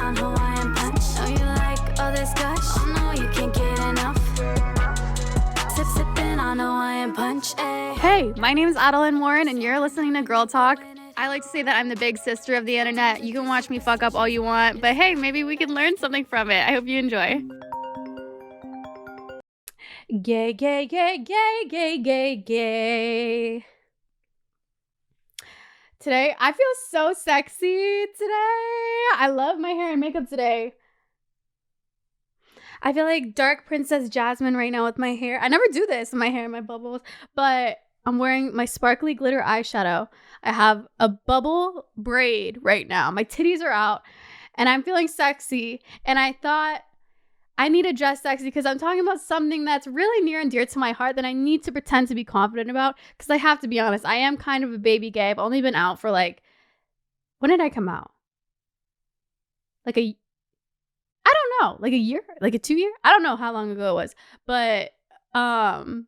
on Hawaiian punch. Oh, you like all this gush? Oh no, you can't get enough. Sipping on Hawaiian punch. Hey, my name is Adeline Warren, and you're listening to Girl Talk. I like to say that I'm the big sister of the internet. You can watch me fuck up all you want, but hey, maybe we can learn something from it. I hope you enjoy. Gay, gay, gay, gay, gay, gay, gay. Today, I feel so sexy today. I love my hair and makeup today. I feel like dark Princess Jasmine right now with my hair. I never do this with my hair and my bubbles, but I'm wearing my sparkly glitter eyeshadow. I have a bubble braid right now. My titties are out and I'm feeling sexy. And I thought I need to dress sexy because I'm talking about something that's really near and dear to my heart that I need to pretend to be confident about. Because I have to be honest, I am kind of a baby gay. I've only been out for when did I come out? I don't know, like a year, like a 2 year. I don't know how long ago it was, but I feel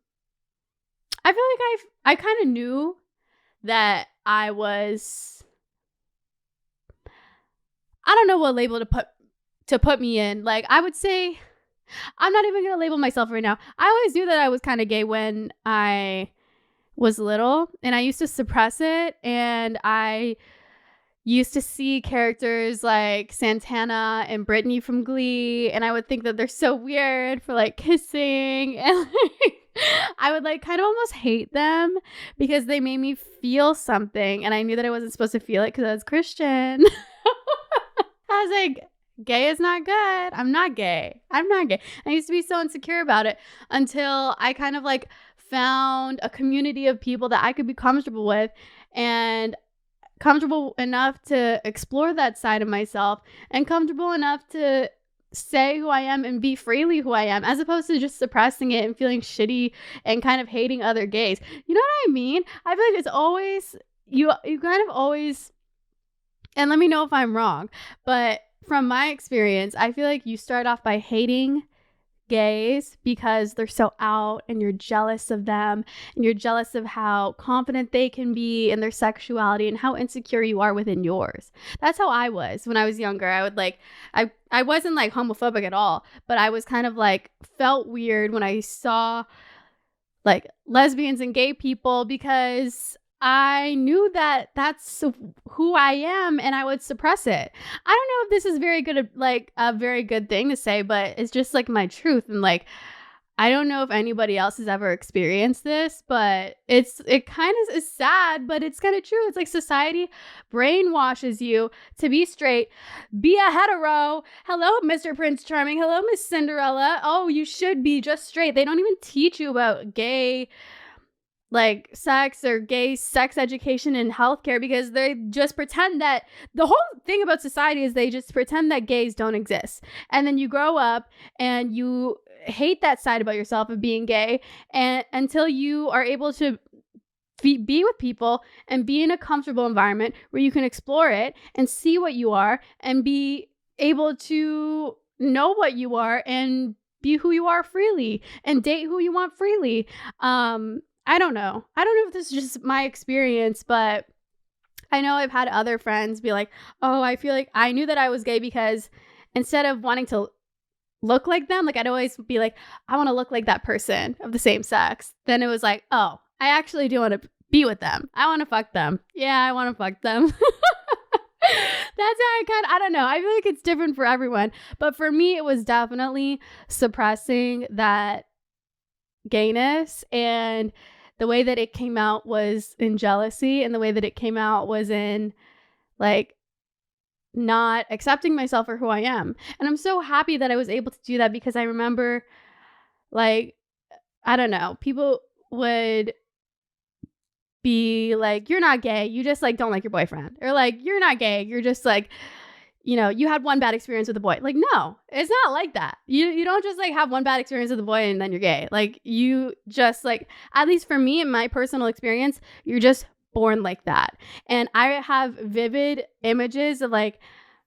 like I kind of knew that I was, I don't know what label to put me in. Like, I would say, I'm not even going to label myself right now. I always knew that I was kind of gay when I was little, and I used to suppress it, and I used to see characters like Santana and Brittany from Glee, and I would think that they're so weird for kissing, and I would kind of almost hate them because they made me feel something, and I knew that I wasn't supposed to feel it because I was Christian. I was like, gay is not good. I'm not gay. I'm not gay. I used to be so insecure about it until I kind of found a community of people that I could be comfortable with and comfortable enough to explore that side of myself and comfortable enough to say who I am and be freely who I am, as opposed to just suppressing it and feeling shitty and kind of hating other gays. You know what I mean? I feel like it's always, you kind of always, and let me know if I'm wrong, but from my experience, I feel like you start off by hating gays because they're so out and you're jealous of them and you're jealous of how confident they can be in their sexuality and how insecure you are within yours. That's how I was when I was younger. I would I wasn't homophobic at all, but I was kind of felt weird when I saw lesbians and gay people because I knew that that's who I am and I would suppress it. I don't know if this is very good, a very good thing to say, but it's just my truth. And I don't know if anybody else has ever experienced this, but it kind of is sad, but it's kind of true. It's society brainwashes you to be straight, be a hetero. Hello, Mr. Prince Charming. Hello, Miss Cinderella. Oh, you should be just straight. They don't even teach you about gay sex or gay sex education in healthcare because they just pretend that the whole thing about society is they just pretend that gays don't exist. And then you grow up and you hate that side about yourself of being gay, and until you are able to be with people and be in a comfortable environment where you can explore it and see what you are and be able to know what you are and be who you are freely and date who you want freely. I don't know if this is just my experience, but I know I've had other friends be like, oh, I feel like I knew that I was gay because instead of wanting to look like them, I'd always be like, I want to look like that person of the same sex. Then it was like, oh, I actually do want to be with them. I want to fuck them. Yeah, I want to fuck them. That's how I don't know. I feel like it's different for everyone. But for me, it was definitely suppressing that gayness, and the way that it came out was in jealousy, and the way that it came out was in not accepting myself for who I am. And I'm so happy that I was able to do that because I remember I don't know, people would be like, you're not gay, you just don't like your boyfriend, or you're not gay, you're just you had one bad experience with a boy. No, it's not like that. You don't just have one bad experience with a boy and then you're gay. You just at least for me in my personal experience, you're just born like that. And I have vivid images of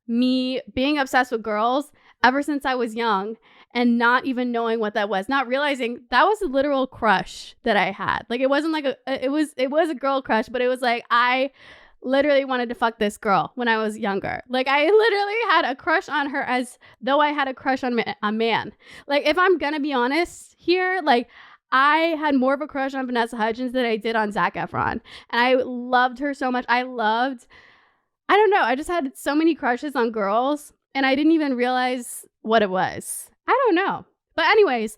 me being obsessed with girls ever since I was young and not even knowing what that was, not realizing that was a literal crush that I had. It wasn't it was a girl crush, but it was I literally wanted to fuck this girl when I was younger. Like, I literally had a crush on her as though I had a crush on a man. Like, if I'm gonna be honest here, like, I had more of a crush on Vanessa Hudgens than I did on Zac Efron. And I loved her so much. I don't know, I just had so many crushes on girls, and I didn't even realize what it was. I don't know. But anyways,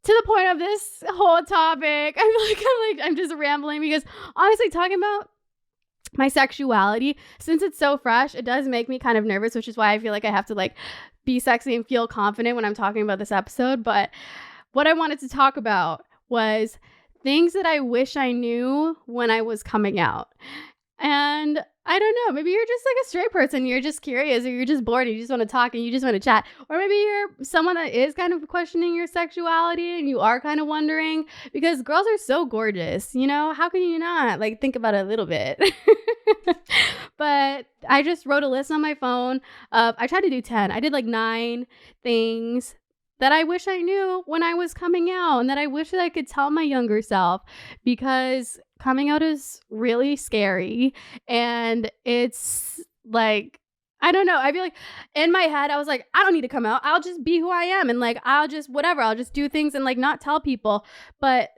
to the point of this whole topic, I feel like I'm just rambling because honestly, talking about my sexuality, since it's so fresh, it does make me kind of nervous, which is why I feel like I have to like be sexy and feel confident when I'm talking about this episode. But what I wanted to talk about was things that I wish I knew when I was coming out. And I don't know, maybe you're just like a straight person, you're just curious, or you're just bored and you just want to talk and you just want to chat. Or maybe you're someone that is kind of questioning your sexuality and you are kind of wondering, because girls are so gorgeous, you know, how can you not like think about it a little bit? But I just wrote a list on my phone. I tried to do 10. I did like 9 things that I wish I knew when I was coming out and that I wish that I could tell my younger self, because coming out is really scary. And it's like, I don't know. I feel like in my head, I was like, I don't need to come out. I'll just be who I am. And like, I'll just do things and like not tell people. But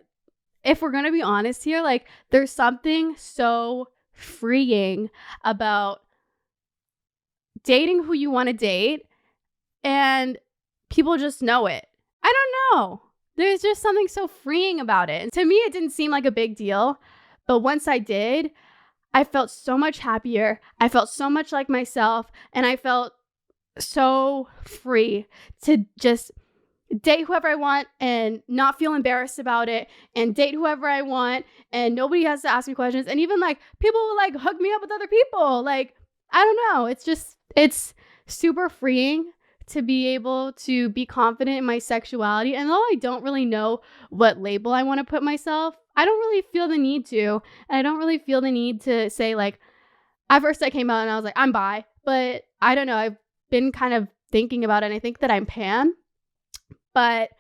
if we're going to be honest here, like there's something so freeing about dating who you want to date and people just know it. I don't know. There's just something so freeing about it. And to me, it didn't seem like a big deal. But once I did, I felt so much happier. I felt so much like myself. And I felt so free to just date whoever I want and not feel embarrassed about it, and date whoever I want. And nobody has to ask me questions. And even like people will like hook me up with other people. Like, I don't know. It's super freeing to be able to be confident in my sexuality. And though I don't really know what label I want to put myself, I don't really feel the need to. And I don't really feel the need to say like, at first I came out and I was like, I'm bi. But I don't know. I've been kind of thinking about it, and I think that I'm pan. But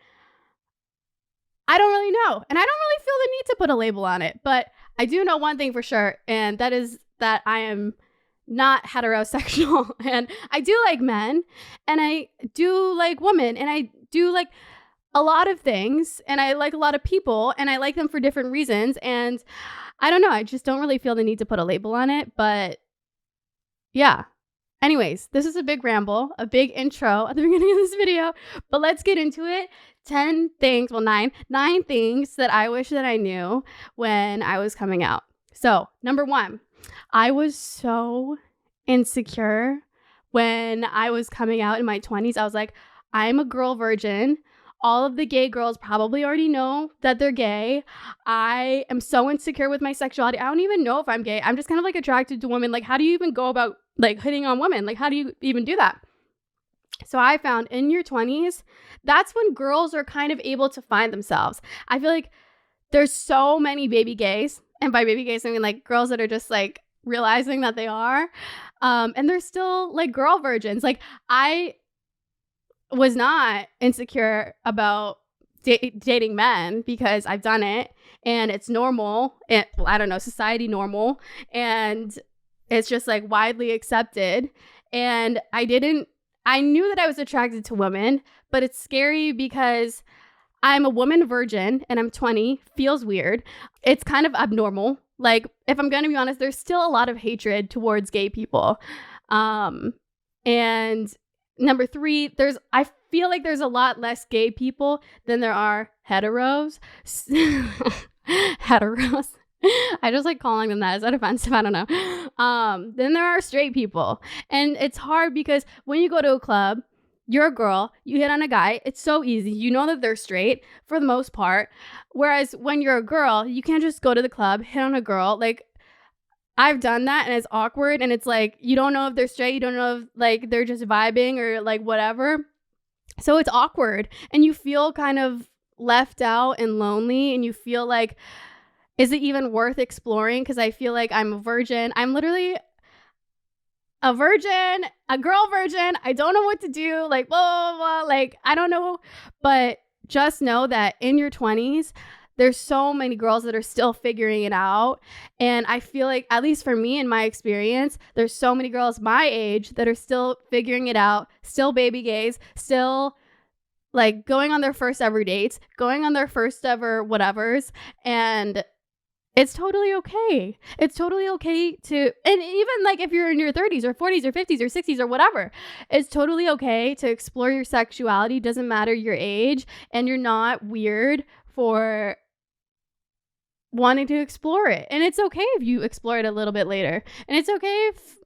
I don't really know. And I don't really feel the need to put a label on it. But I do know one thing for sure. And that is that I am not heterosexual, and I do like men, and I do like women, and I do like a lot of things, and I like a lot of people, and I like them for different reasons. And I don't know, I just don't really feel the need to put a label on it. But yeah. Anyways, this is a big ramble, a big intro at the beginning of this video, but let's get into it. 9 things that I wish that I knew when I was coming out. So, number 1, I was so insecure when I was coming out in my 20s. I was like, I'm a girl virgin. All of the gay girls probably already know that they're gay. I am so insecure with my sexuality. I don't even know if I'm gay. I'm just kind of like attracted to women. Like, how do you even go about like hitting on women? Like, how do you even do that? So I found in your 20s, that's when girls are kind of able to find themselves. I feel like there's so many baby gays. And by baby gays, I mean like girls that are just like realizing that they are. And they're still like girl virgins. Like I was not insecure about dating men because I've done it and it's normal. And well, I don't know, society normal. And it's just like widely accepted. And I knew that I was attracted to women, but it's scary because I'm a woman virgin and I'm 20, feels weird. It's kind of abnormal. Like, if I'm going to be honest, there's still a lot of hatred towards gay people. And number 3, I feel like there's a lot less gay people than there are heteros. Heteros. I just like calling them that. Is that offensive? I don't know. Then there are straight people. And it's hard because when you go to a club, you're a girl, you hit on a guy, it's so easy. You know that they're straight for the most part. Whereas when you're a girl, you can't just go to the club, hit on a girl. Like, I've done that and it's awkward. And it's like, you don't know if they're straight. You don't know if like they're just vibing or like whatever. So it's awkward. And you feel kind of left out and lonely. And you feel like, is it even worth exploring? Because I feel like I'm a virgin. I'm literally a virgin, a girl virgin. I don't know what to do. Like, blah, blah, blah. Like, I don't know. But just know that in your 20s, there's so many girls that are still figuring it out. And I feel like, at least for me in my experience, there's so many girls my age that are still figuring it out, still baby gays, still like going on their first ever dates, going on their first ever whatevers. And it's totally okay. It's totally okay to, and even like if you're in your 30s or 40s or 50s or 60s or whatever, it's totally okay to explore your sexuality. Doesn't matter your age, and you're not weird for wanting to explore it. And it's okay if you explore it a little bit later. And it's okay if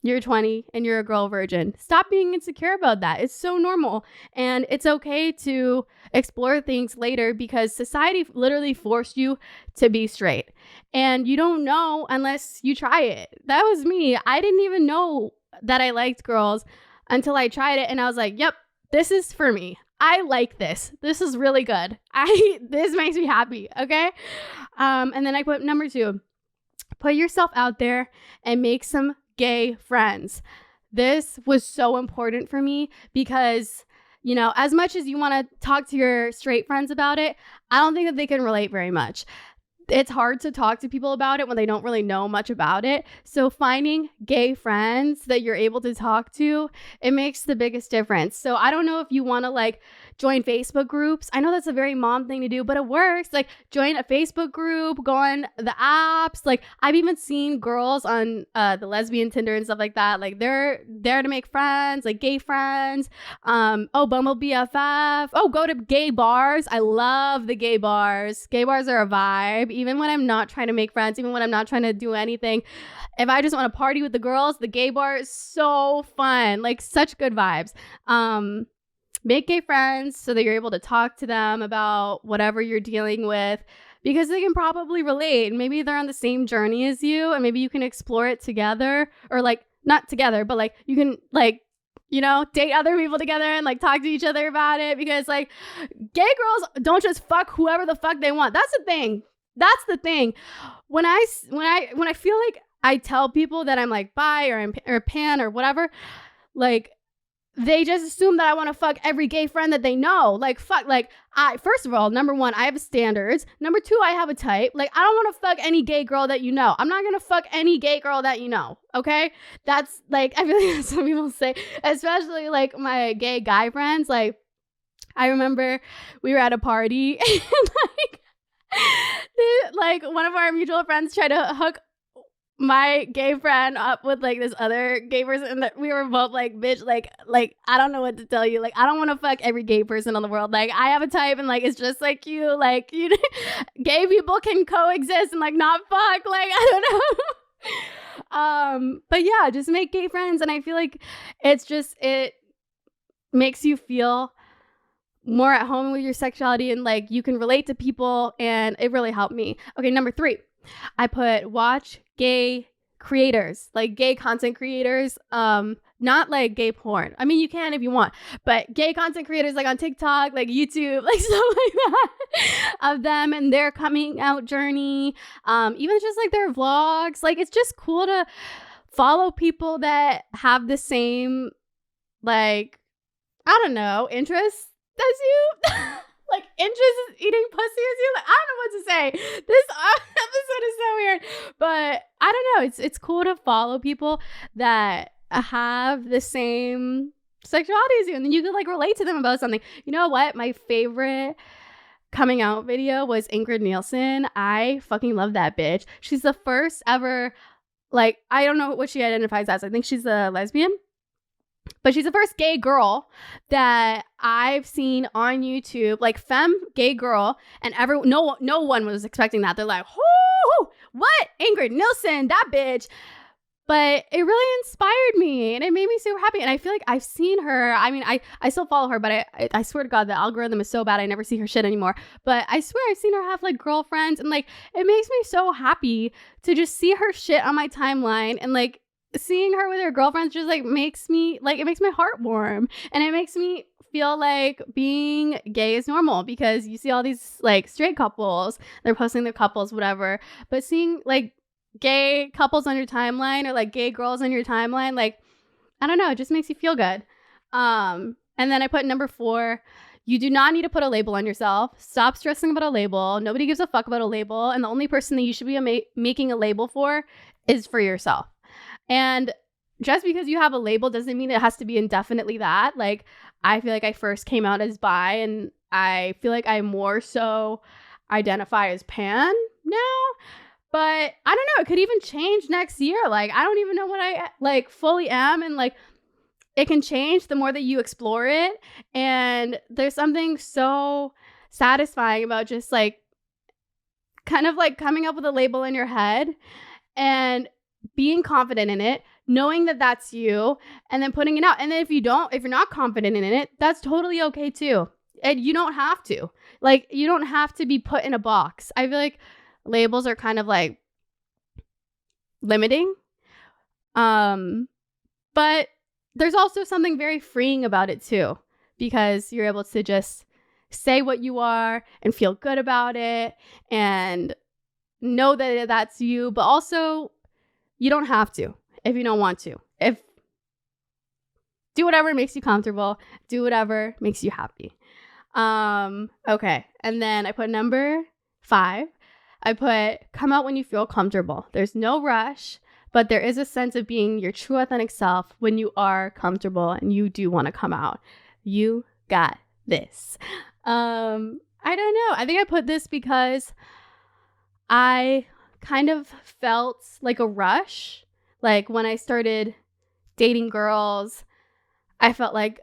you're 20 and you're a girl virgin. Stop being insecure about that. It's so normal. And it's okay to explore things later because society literally forced you to be straight. And you don't know unless you try it. That was me. I didn't even know that I liked girls until I tried it. And I was like, yep, this is for me. I like this. This is really good. This makes me happy. Okay. And then I put number 2, put yourself out there and make some gay friends. This was so important for me because, you know, as much as you want to talk to your straight friends about it, I don't think that they can relate very much. It's hard to talk to people about it when they don't really know much about it. So finding gay friends that you're able to talk to, it makes the biggest difference. So I don't know if you want to like join Facebook groups. I know that's a very mom thing to do, but it works. Like join a Facebook group, go on the apps. Like I've even seen girls on the lesbian Tinder and stuff like that. Like they're there to make friends, like gay friends. Bumble BFF. Oh, go to gay bars. I love the gay bars. Gay bars are a vibe. Even when I'm not trying to make friends, even when I'm not trying to do anything, if I just want to party with the girls, the gay bar is so fun. Like such good vibes. Make gay friends so that you're able to talk to them about whatever you're dealing with because they can probably relate. Maybe they're on the same journey as you and maybe you can explore it together or like not together, but like you can like, you know, date other people together and like talk to each other about it because like gay girls don't just fuck whoever the fuck they want. That's the thing. When I feel like I tell people that I'm like bi or pan or whatever, like they just assume that I want to fuck every gay friend that they know. Like, fuck, like, first of all, number 1, I have standards. Number 2, I have a type. Like, I don't want to fuck any gay girl that you know. I'm not going to fuck any gay girl that you know, okay? That's, like, I feel like some people say, especially, like, my gay guy friends. Like, I remember we were at a party, and, like, one of our mutual friends tried to hook my gay friend up with like this other gay person and we were both like, bitch, like I don't know what to tell you. Like I don't want to fuck every gay person in the world. Like I have a type and like it's just like you, like you gay people can coexist and like not fuck. Like I don't know. But yeah, just make gay friends and I feel like it makes you feel more at home with your sexuality and like you can relate to people and it really helped me. Okay, number 3. I put watch gay creators, like gay content creators, not like gay porn. I mean, you can if you want, but gay content creators like on TikTok, like YouTube, like stuff like that of them and their coming out journey, even just like their vlogs. Like it's just cool to follow people that have the same, like, I don't know, interests as you. Like interest in eating pussy as you. Like, I don't know what to say. This episode is so weird, but I don't know. It's cool to follow people that have the same sexuality as you, and then you could like relate to them about something. You know what? My favorite coming out video was Ingrid Nielsen. I fucking love that bitch. She's the first ever. Like I don't know what she identifies as. I think she's a lesbian. But she's the first gay girl that I've seen on YouTube, like femme gay girl, and no one was expecting that. They're like, "Whoo, what? Ingrid Nielsen, that bitch." But it really inspired me and it made me super happy. And I feel like I've seen her. I mean, I still follow her, but I swear to God, the algorithm is so bad. I never see her shit anymore. But I swear I've seen her have like girlfriends and like it makes me so happy to just see her shit on my timeline and like seeing her with her girlfriends just like makes me like, it makes my heart warm and it makes me feel like being gay is normal because you see all these like straight couples, they're posting their couples, whatever, but seeing like gay couples on your timeline or like gay girls on your timeline, like, I don't know, it just makes you feel good. And then I put number 4, You do not need to put a label on yourself. Stop stressing about a label. Nobody gives a fuck about a label. And the only person that you should be making a label for is for yourself. And just because you have a label doesn't mean it has to be indefinitely that. Like, I feel like I first came out as bi, and I feel like I more so identify as pan now. But I don't know. It could even change next year. Like, I don't even know what I like fully am. And like, it can change the more that you explore it. And there's something so satisfying about just like kind of like coming up with a label in your head and being confident in it, knowing that that's you, and then putting it out. And then if you're not confident in it, that's totally okay too. And you don't have to. Like, you don't have to be put in a box. I feel like labels are kind of like limiting. But there's also something very freeing about it too, because you're able to just say what you are and feel good about it and know that that's you, but also you don't have to if you don't want to. Do whatever makes you comfortable, do whatever makes you happy. Okay. And then I put number 5. I put come out when you feel comfortable. There's no rush, but there is a sense of being your true authentic self when you are comfortable and you do want to come out. You got this. I don't know. I think I put this because I kind of felt like a rush. Like when I started dating girls, I felt like,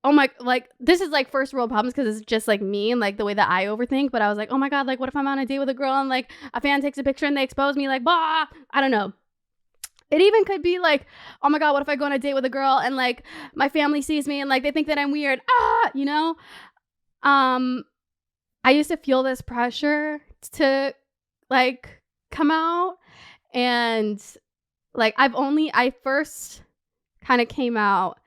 oh my, like this is like first world problems because it's just like me and like the way that I overthink. But I was like, oh my God, like what if I'm on a date with a girl and like a fan takes a picture and they expose me, like, bah, I don't know. It even could be like, oh my God, what if I go on a date with a girl and like my family sees me and like they think that I'm weird, you know? I used to feel this pressure to like come out, and like I first kind of came out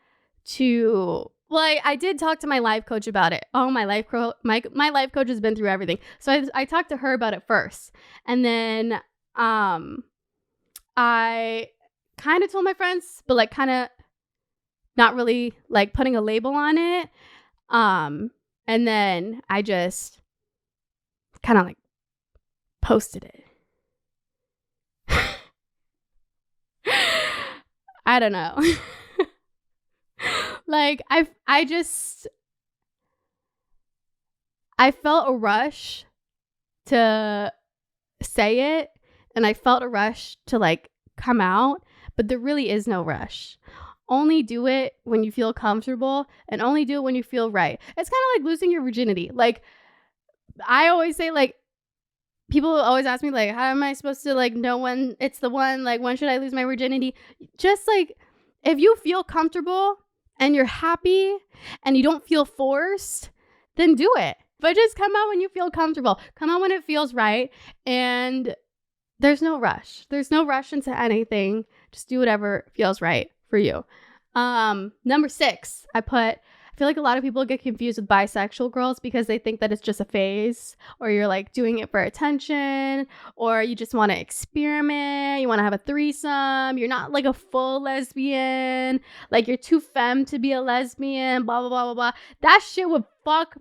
to, well, I did talk to my life coach about it. Oh, my life coach has been through everything. So I talked to her about it first. And then I kind of told my friends, but like kind of not really like putting a label on it. And then I just kind of like posted it. I don't know. Like I felt a rush to say it, and I felt a rush to like come out, but there really is no rush. Only do it when you feel comfortable, and only do it when you feel right. It's kind of like losing your virginity. Like I always say, like people always ask me like, how am I supposed to like know when it's the one? Like when should I lose my virginity? Just like if you feel comfortable and you're happy and you don't feel forced, then do it. But just come out when you feel comfortable. Come out when it feels right. And there's no rush. There's no rush into anything. Just do whatever feels right for you. Number 6, I feel like a lot of people get confused with bisexual girls because they think that it's just a phase, or you're like doing it for attention, or you just want to experiment, you want to have a threesome, you're not like a full lesbian, like you're too femme to be a lesbian, blah, blah, blah, blah, blah. That shit would fuck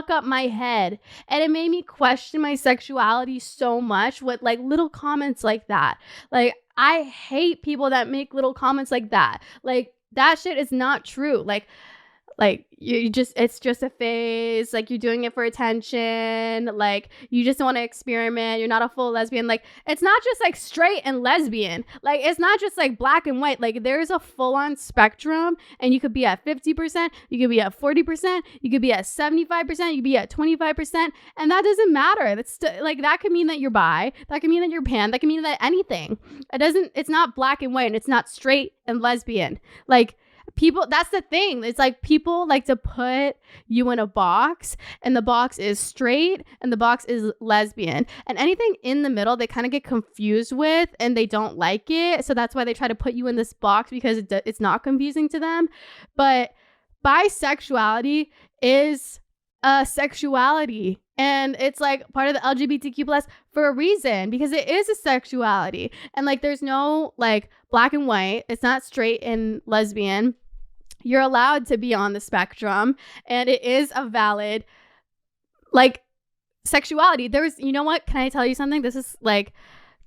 up my head. And it made me question my sexuality so much with like little comments like that. Like, I hate people that make little comments like that. Like, that shit is not true. Like it's just a phase. Like, you're doing it for attention. Like, you just want to experiment. You're not a full lesbian. Like, it's not just like straight and lesbian. Like, it's not just like black and white. Like, there's a full-on spectrum, and you could be at 50%, you could be at 40%, you could be at 75%, you could be at 25%, and that doesn't matter. That's like, that could mean that you're bi, that could mean that you're pan, that could mean that anything. It's not black and white, and it's not straight and lesbian. Like, people, that's the thing. It's like people like to put you in a box, and the box is straight and the box is lesbian, and anything in the middle they kind of get confused with and they don't like it. So that's why they try to put you in this box, because it's not confusing to them. But bisexuality is a sexuality, and it's like part of the LGBTQ plus for a reason, because it is a sexuality. And like, there's no like black and white. It's not straight and lesbian. you're allowed to be on the spectrum, and it is a valid, like, sexuality. There's, you know what? Can I tell you something? This is like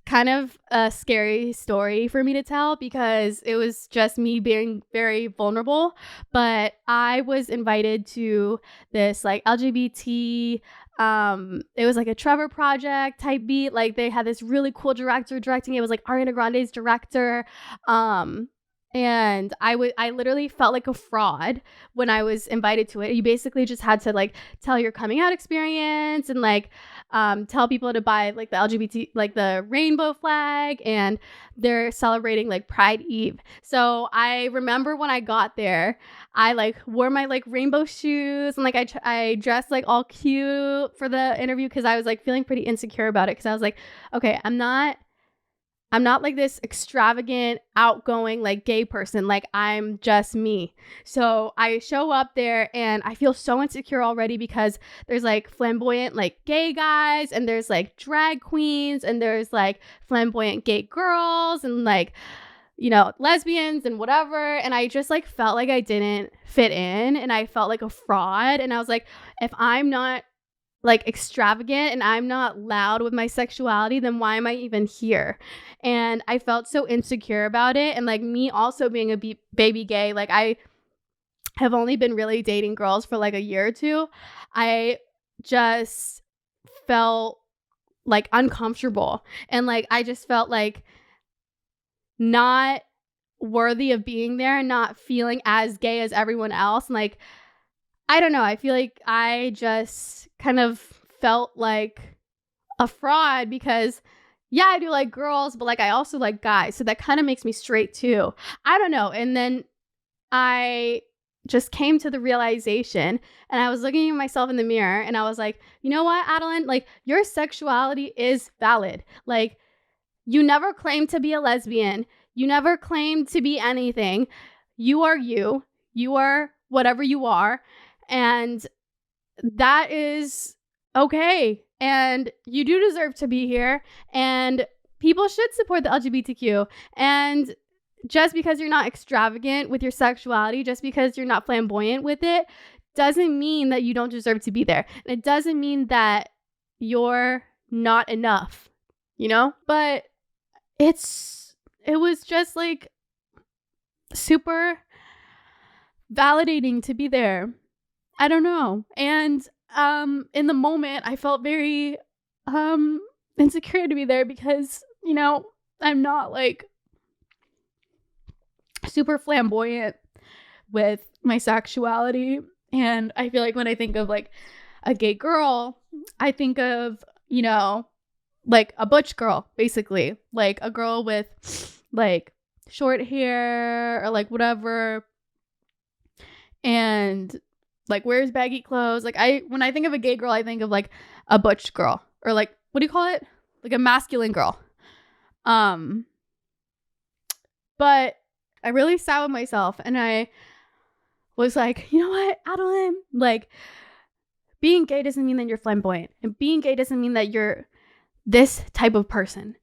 kind of a scary story for me to tell because it was just me being very vulnerable. But I was invited to this like LGBT, it was like a Trevor Project type beat. Like they had this really cool director directing it. It was like Ariana Grande's director. And I literally felt like a fraud when I was invited to it. You basically just had to like tell your coming out experience and like tell people to buy like the LGBT, like the rainbow flag, and they're celebrating like Pride Eve. So I remember when I got there, I like wore my like rainbow shoes and like I dressed like all cute for the interview because I was like feeling pretty insecure about it because I was like, okay, I'm not like this extravagant, outgoing, like gay person. Like I'm just me. So I show up there and I feel so insecure already because there's like flamboyant, like gay guys, and there's like drag queens, and there's like flamboyant gay girls, and like, you know, lesbians and whatever. And I just like felt like I didn't fit in, and I felt like a fraud. And I was like, if I'm not like extravagant and I'm not loud with my sexuality, then why am I even here? And I felt so insecure about it. And like me also being a baby gay, like I have only been really dating girls for like a year or two. I just felt like uncomfortable, and like I just felt like not worthy of being there and not feeling as gay as everyone else. And like, I don't know. I feel like I just kind of felt like a fraud because, yeah, I do like girls, but like I also like guys. So that kind of makes me straight too. I don't know. And then I just came to the realization, and I was looking at myself in the mirror, and I was like, you know what, Adeline? Like your sexuality is valid. Like you never claimed to be a lesbian. You never claimed to be anything. You are you. You are whatever you are. And that is okay. And you do deserve to be here. And people should support the LGBTQ. And just because you're not extravagant with your sexuality, just because you're not flamboyant with it, doesn't mean that you don't deserve to be there. And it doesn't mean that you're not enough, you know? But it was just like super validating to be there. I don't know. And in the moment, I felt very insecure to be there because, you know, I'm not like super flamboyant with my sexuality. And I feel like when I think of like a gay girl, I think of, you know, like a butch girl, basically. Like a girl with like short hair or like whatever. And like wears baggy clothes. Like when I think of a gay girl, I think of like a butch girl, or like, what do you call it? Like a masculine girl. But I really sat with myself and I was like, you know what, Adeline? Like being gay doesn't mean that you're flamboyant, and being gay doesn't mean that you're this type of person.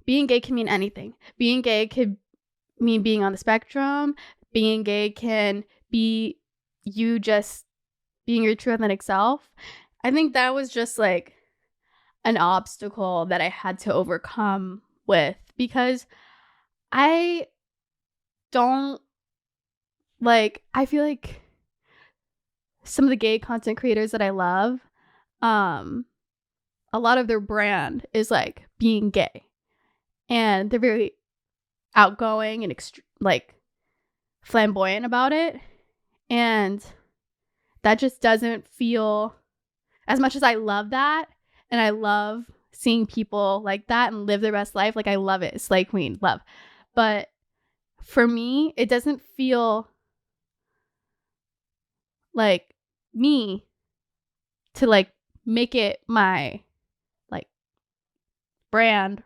Being gay can mean anything. Being gay could mean being on the spectrum. Being gay can be you just being your true authentic self. I think that was just like an obstacle that I had to overcome with, because I don't like, I feel like some of the gay content creators that I love, a lot of their brand is like being gay, and they're very outgoing and like flamboyant about it. And that just doesn't feel, as much as I love that, and I love seeing people like that and live their best life, like I love it, slay queen, love. But for me, it doesn't feel like me to like make it my like brand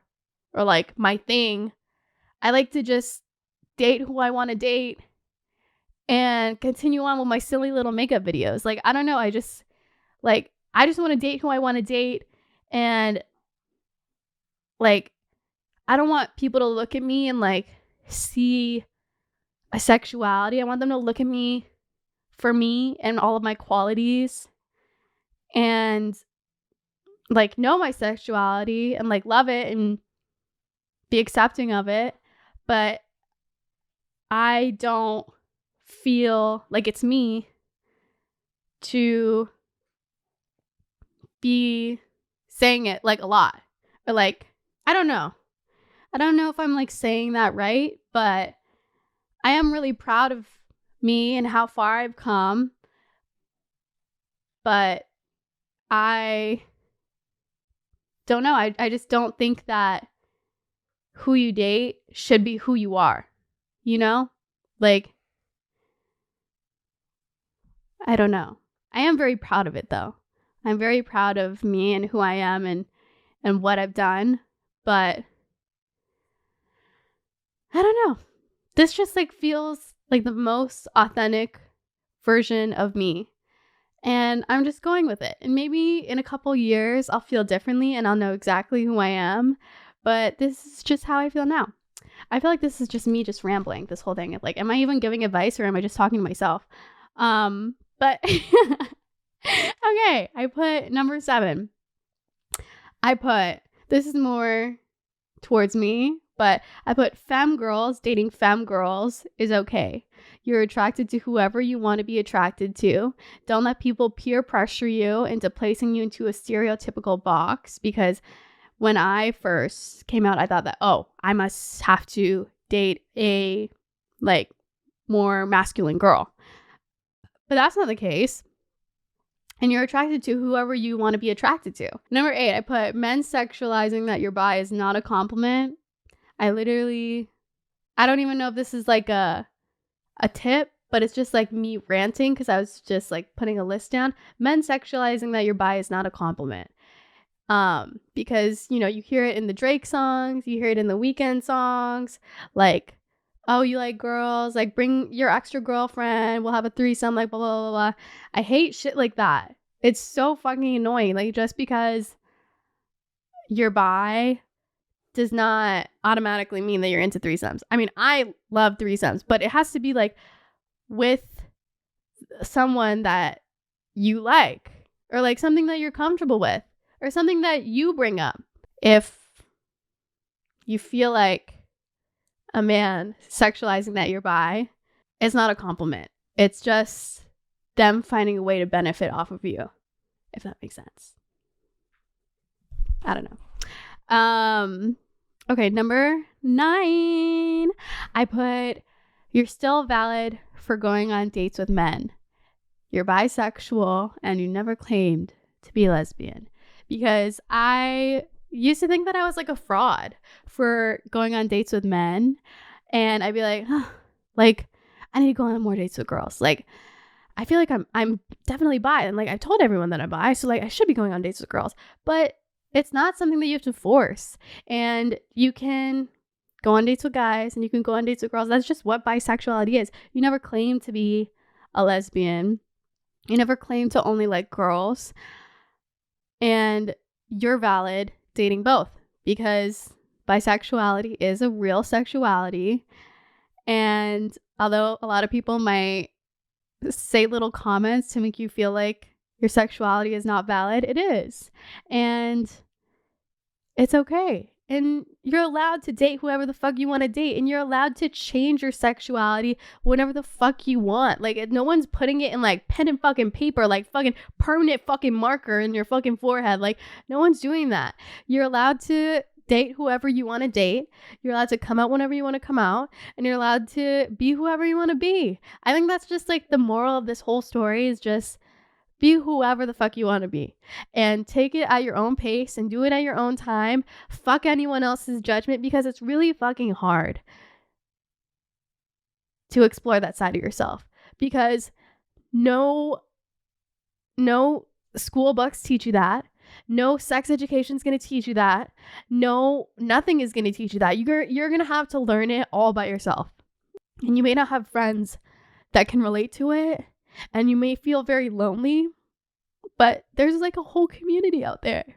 or like my thing. I like to just date who I want to date and continue on with my silly little makeup videos. Like, I don't know. I just want to date who I want to date. And like, I don't want people to look at me and like see sexuality. I want them to look at me for me and all of my qualities and like know my sexuality and like love it and be accepting of it. But I don't feel like it's me to be saying it like a lot. Or like, I don't know if I'm like saying that right, but I am really proud of me and how far I've come. But I don't know. I just don't think that who you date should be who you are, you know? Like, I don't know. I am very proud of it though. I'm very proud of me and who I am and what I've done. But I don't know. This just like feels like the most authentic version of me. And I'm just going with it. And maybe in a couple years, I'll feel differently and I'll know exactly who I am. But this is just how I feel now. I feel like this is just me just rambling this whole thing. Like, am I even giving advice or am I just talking to myself? But okay, I put number 7. This is more towards me, but I put femme girls dating femme girls is okay. You're attracted to whoever you want to be attracted to. Don't let people peer pressure you into placing you into a stereotypical box, because when I first came out, I thought that, oh, I must have to date a like more masculine girl. But that's not the case. And you're attracted to whoever you want to be attracted to. Number 8, I put men sexualizing that you're bi is not a compliment. I don't even know if this is like a tip, but it's just like me ranting because I was just like putting a list down. Men sexualizing that you're bi is not a compliment. Because, you know, you hear it in the Drake songs, you hear it in the Weeknd songs, like, oh, you like girls, like bring your extra girlfriend, we'll have a threesome, like blah, blah, blah, blah. I hate shit like that. It's so fucking annoying. Like, just because you're bi does not automatically mean that you're into threesomes. I mean, I love threesomes, but it has to be like with someone that you like, or like something that you're comfortable with, or something that you bring up. If you feel like a man sexualizing that you're bi, it's not a compliment. It's just them finding a way to benefit off of you, if that makes sense. I don't know. Okay, number 9. I put, you're still valid for going on dates with men. You're bisexual and you never claimed to be lesbian. Because I used to think that I was like a fraud for going on dates with men. And I'd be like, like, I need to go on more dates with girls. Like, I feel like I'm definitely bi. And like, I've told everyone that I'm bi. So like, I should be going on dates with girls. But it's not something that you have to force. And you can go on dates with guys and you can go on dates with girls. That's just what bisexuality is. You never claim to be a lesbian. You never claim to only like girls. And you're valid dating both, because bisexuality is a real sexuality. And although a lot of people might say little comments to make you feel like your sexuality is not valid, it is. And it's okay. And you're allowed to date whoever the fuck you want to date. And you're allowed to change your sexuality whenever the fuck you want. Like, no one's putting it in like pen and fucking paper, like fucking permanent fucking marker in your fucking forehead. Like, no one's doing that. You're allowed to date whoever you want to date. You're allowed to come out whenever you want to come out. And you're allowed to be whoever you want to be. I think that's just like the moral of this whole story, is just be whoever the fuck you want to be, and take it at your own pace and do it at your own time. Fuck anyone else's judgment, because it's really fucking hard to explore that side of yourself, because no school books teach you that. No sex education is going to teach you that. No, nothing is going to teach you that. You're going to have to learn it all by yourself. And you may not have friends that can relate to it. And you may feel very lonely, but there's like a whole community out there.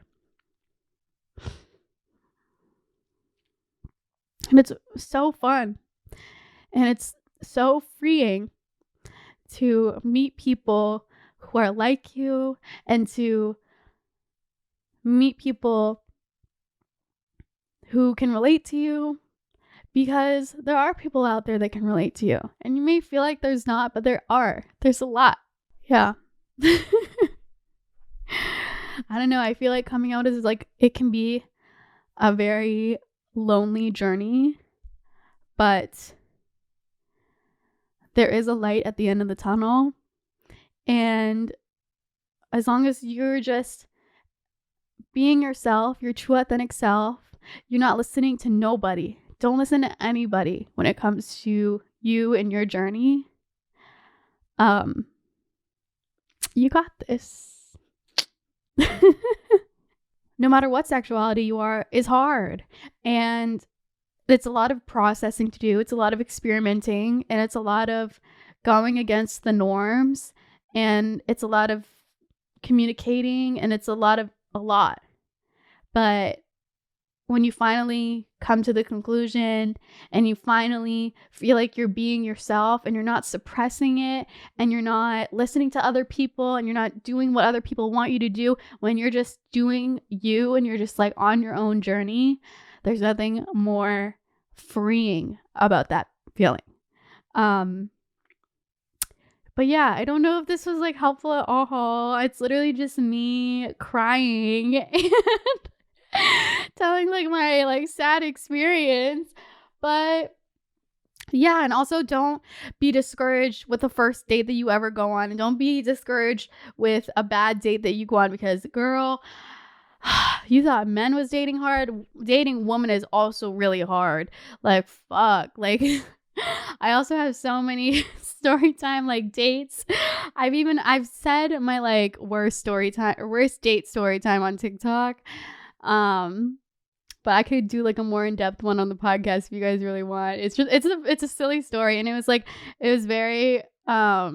And it's so fun. And it's so freeing to meet people who are like you and to meet people who can relate to you, because there are people out there that can relate to you. And you may feel like there's not, but there are. There's a lot. Yeah. I don't know. I feel like coming out is like, it can be a very lonely journey, but there is a light at the end of the tunnel. And as long as you're just being yourself, your true authentic self, you're not listening to nobody. Don't listen to anybody when it comes to you and your journey. You got this. No matter what sexuality you are is hard. And it's a lot of processing to do. It's a lot of experimenting, and it's a lot of going against the norms, and it's a lot of communicating, and it's a lot. But when you finally come to the conclusion and you finally feel like you're being yourself and you're not suppressing it and you're not listening to other people and you're not doing what other people want you to do, when you're just doing you and you're just like on your own journey, there's nothing more freeing about that feeling. But yeah, I don't know if this was like helpful at all. It's literally just me crying and telling like my like sad experience. But yeah, and also don't be discouraged with the first date that you ever go on, and don't be discouraged with a bad date that you go on, because girl, you thought men was dating hard. Dating woman is also really hard. Like fuck. Like I also have so many story time like dates. I've said my like worst date story time on TikTok. But I could do like a more in-depth one on the podcast if you guys really want. It's a silly story, and it was very I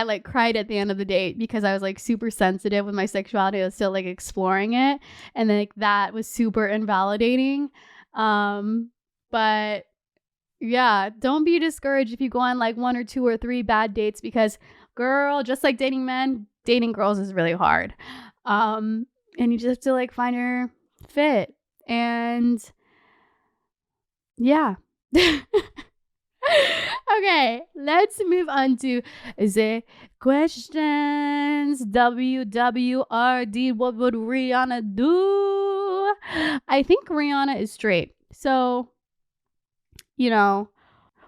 like cried at the end of the date because I was like super sensitive with my sexuality. I was still like exploring it, and then like that was super invalidating. But yeah, don't be discouraged if you go on like 1 or 2 or 3 bad dates, because girl, just like dating men, dating girls is really hard. And you just have to like find your fit. And yeah. Okay, let's move on to the questions. WWRD, what would Rihanna do? I think Rihanna is straight. So, you know,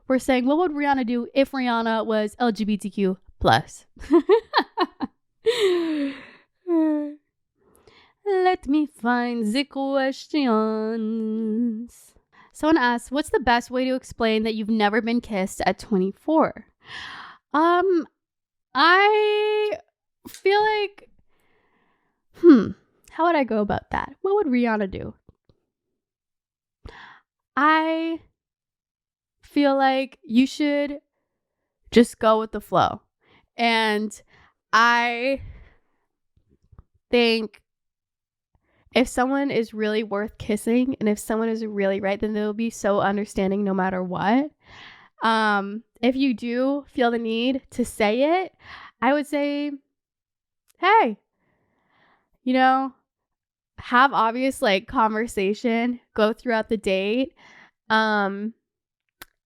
we're saying, what would Rihanna do if Rihanna was LGBTQ plus? Let me find the questions. Someone asked, what's the best way to explain that you've never been kissed at 24? I feel like, how would I go about that? What would Rihanna do? I feel like you should just go with the flow. And I think if someone is really worth kissing, and if someone is really right, then they'll be so understanding no matter what. If you do feel the need to say it, I would say, hey, have obvious like conversation, go throughout the date. And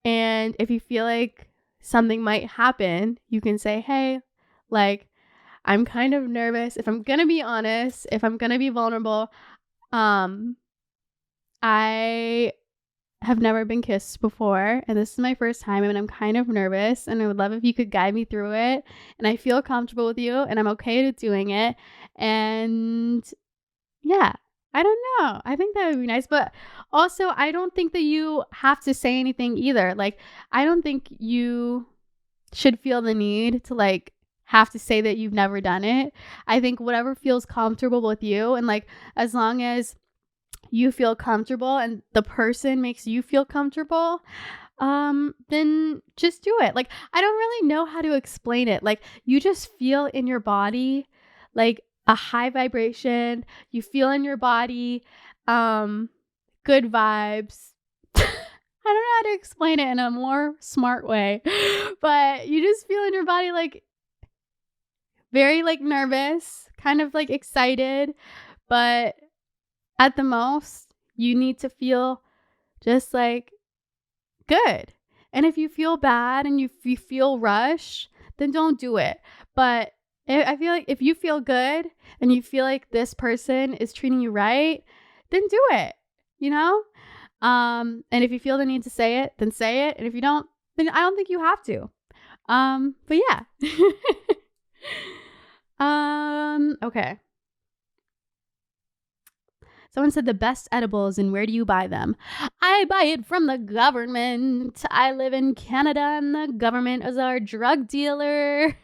if you feel like something might happen, you can say, hey, like, I'm kind of nervous. If I'm going to be honest, if I'm going to be vulnerable, I have never been kissed before, and this is my first time, and I'm kind of nervous, and I would love if you could guide me through it, and I feel comfortable with you, and I'm okay with doing it. And yeah, I don't know. I think that would be nice. But also, I don't think that you have to say anything either. Like, I don't think you should feel the need to like have to say that you've never done it. I think whatever feels comfortable with you, and like as long as you feel comfortable and the person makes you feel comfortable, then just do it. Like, I don't really know how to explain it. Like, you just feel in your body like a high vibration. You feel in your body good vibes. I don't know how to explain it in a more smart way, but you just feel in your body like very like nervous, kind of like excited, but at the most, you need to feel just like good. And if you feel bad and you feel rush, then don't do it. But I feel like if you feel good and you feel like this person is treating you right, then do it, you know? And if you feel the need to say it, then say it. And if you don't, then I don't think you have to. But yeah. Okay. Someone said the best edibles and where do you buy them? I buy it from the government. I live in Canada and the government is our drug dealer.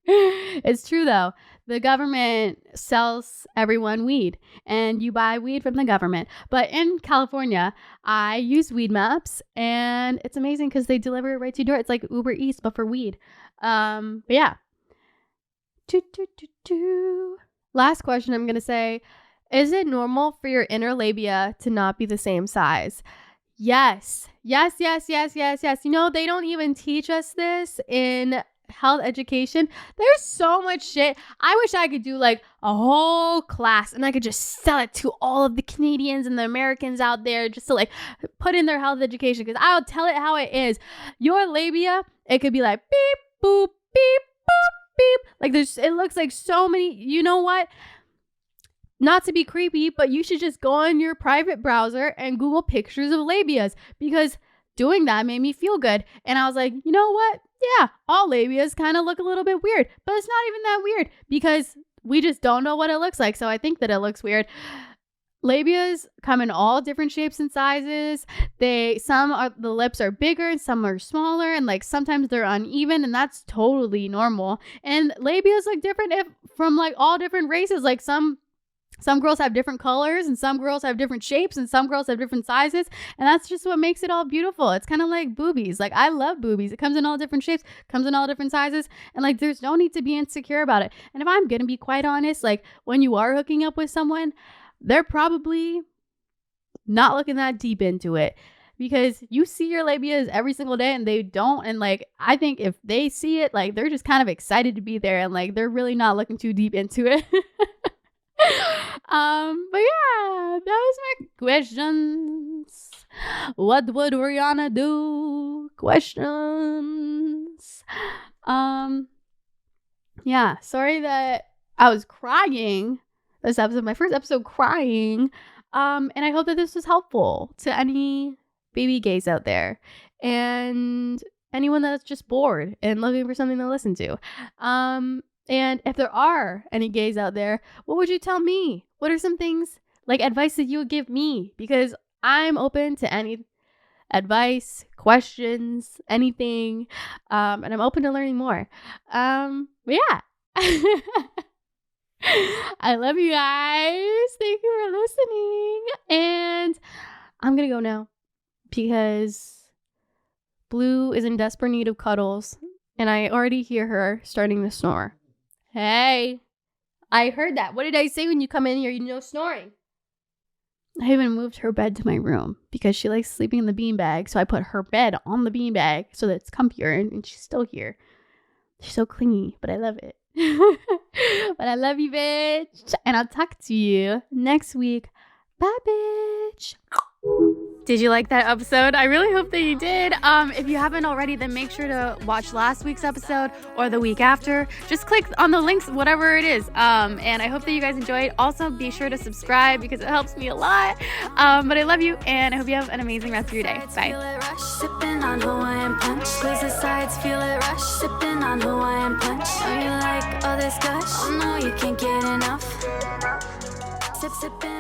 It's true though. The government sells everyone weed and you buy weed from the government. But in California, I use Weed Maps and it's amazing because they deliver it right to your door. It's like Uber Eats, but for weed. But yeah. Last question I'm going to say, is it normal for your inner labia to not be the same size? Yes. Yes. You know, they don't even teach us this in health education. There's so much shit. I wish I could do like a whole class and I could just sell it to all of the Canadians and the Americans out there just to like put in their health education because I'll tell it how it is. Your labia, it could be like beep, boop, beep, boop, beep. Like it looks like so many, you know what? Not to be creepy, but you should just go on your private browser and Google pictures of labias because doing that made me feel good. And I was like, you know what? Yeah, all labias kind of look a little bit weird, but it's not even that weird because we just don't know what it looks like. So I think that it looks weird. Labias come in all different shapes and sizes. The lips are bigger and some are smaller and like sometimes they're uneven and that's totally normal. And labias look different from like all different races. Like some girls have different colors and some girls have different shapes and some girls have different sizes. And that's just what makes it all beautiful. It's kind of like boobies. Like I love boobies. It comes in all different shapes, comes in all different sizes. And like, there's no need to be insecure about it. And if I'm going to be quite honest, like when you are hooking up with someone, they're probably not looking that deep into it because you see your labias every single day and they don't. And like, I think if they see it, like they're just kind of excited to be there and like, they're really not looking too deep into it. But yeah, that was my questions. What would Rihanna do? Questions. Yeah, sorry that I was crying this episode, my first episode crying. And I hope that this was helpful to any baby gays out there and anyone that's just bored and looking for something to listen to. And if there are any gays out there, what would you tell me? What are some things like advice that you would give me? Because I'm open to any advice, questions, anything. And I'm open to learning more. But yeah. I love you guys. Thank you for listening. And I'm going to go now because Blue is in desperate need of cuddles. And I already hear her starting to snore. Hey, I heard that. What did I say when you come in here? You know, snoring. I even moved her bed to my room because she likes sleeping in the beanbag. So I put her bed on the beanbag so that it's comfier and she's still here. She's so clingy, but I love it. But I love you, bitch. And I'll talk to you next week. Bye, bitch. Did you like that episode? I really hope that you did. If you haven't already, then make sure to watch last week's episode or the week after. Just click on the links, whatever it is. And I hope that you guys enjoyed. Also, be sure to subscribe because it helps me a lot. But I love you, and I hope you have an amazing rest of your day. Bye. Sipping on Hawaiian punch. Squeeze the sides, feel it rush. Sipping on Hawaiian punch. Know you like all this gush. Oh no, you can't get enough. Sipping.